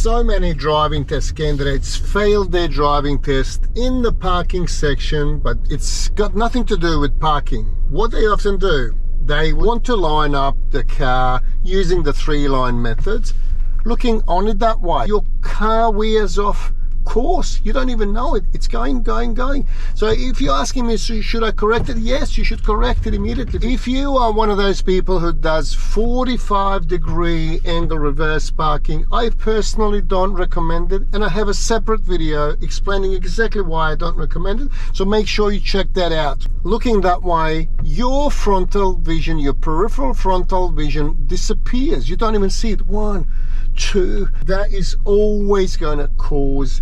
So many driving test candidates failed their driving test in the parking section, but it's got nothing to do with parking. What they often do, they want to line up the car using the 3-line methods, looking on it that way. Your car wears off course. You don't even know it. It's going. So if you're asking me, so should I correct it? Yes, you should correct it immediately. If you are one of those people who does 45-degree angle reverse parking, I personally don't recommend it, and I have a separate video explaining exactly why I don't recommend it, so make sure you check that out. Looking that way, your frontal vision, your peripheral frontal vision disappears. You don't even see it. 1, 2, that is always going to cause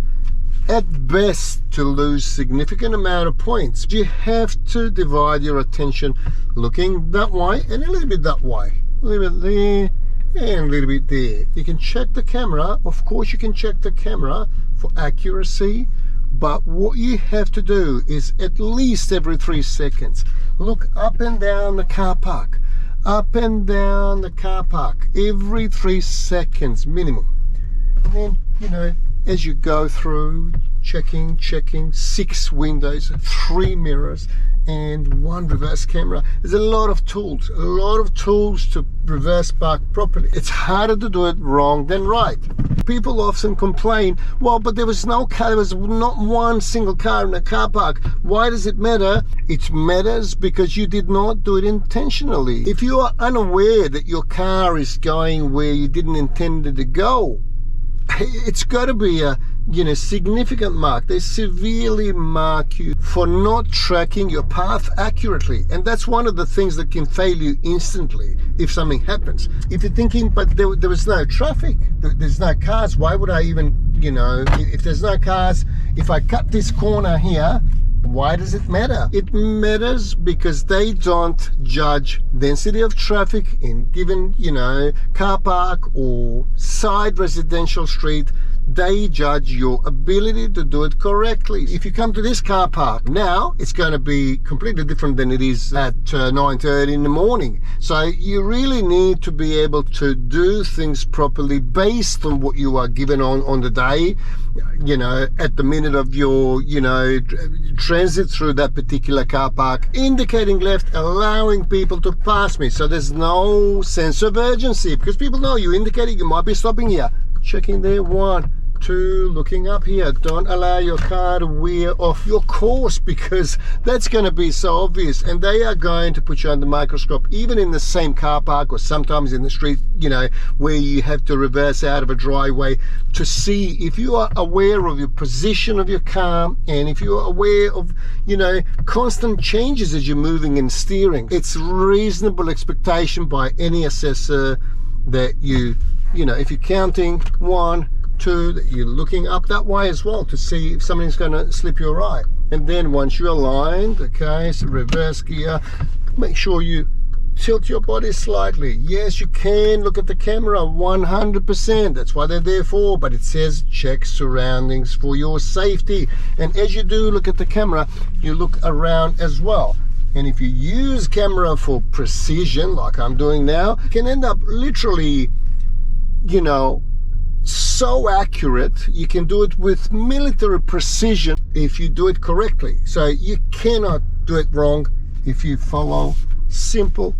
at best to lose significant amount of points. You have to divide your attention looking that way and a little bit that way, a little bit there and a little bit there. You can check the camera, of course you can check the camera for accuracy, but what you have to do is at least every 3 seconds look up and down the car park, up and down the car park every 3 seconds minimum. And then, you know, as you go through, checking 6 windows, 3 mirrors and 1 reverse camera. There's a lot of tools to reverse park properly. It's harder to do it wrong than right. People often complain, well, but there was no car, there was not one single car in the car park. Why does it matter? It matters because you did not do it intentionally. If you are unaware that your car is going where you didn't intend it to go, it's got to be a significant mark. They severely mark you for not tracking your path accurately, and that's one of the things that can fail you instantly if something happens. If you're thinking, but there was no traffic, there's no cars, why would I even, if there's no cars, if I cut this corner here, why does it matter? It matters because they don't judge density of traffic in given, car park or side residential street. They judge your ability to do it correctly. If you come to this car park now, it's going to be completely different than it is at 9:30 in the morning. So you really need to be able to do things properly based on what you are given on the day, at the minute of your, transit through that particular car park, indicating left, allowing people to pass me. So there's no sense of urgency because people know you indicating you might be stopping here. Checking there, 1, 2, looking up here. Don't allow your car to veer off your course because that's going to be so obvious, and they are going to put you under microscope even in the same car park or sometimes in the street, where you have to reverse out of a driveway to see if you are aware of your position of your car and if you are aware of, constant changes as you're moving and steering. It's reasonable expectation by any assessor that if you're counting 1, 2, that you're looking up that way as well to see if something's going to slip you right. And then once you're aligned, okay, so reverse gear, make sure you tilt your body slightly. Yes, you can look at the camera 100%, that's why they're there for, but it says check surroundings for your safety. And as you do look at the camera, you look around as well. And if you use camera for precision, like I'm doing now, you can end up literally, so accurate. You can do it with military precision if you do it correctly. So you cannot do it wrong if you follow simple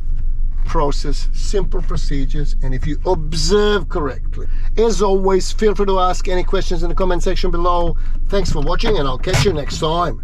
process, simple procedures, and if you observe correctly. As always, feel free to ask any questions in the comment section below. Thanks for watching, and I'll catch you next time.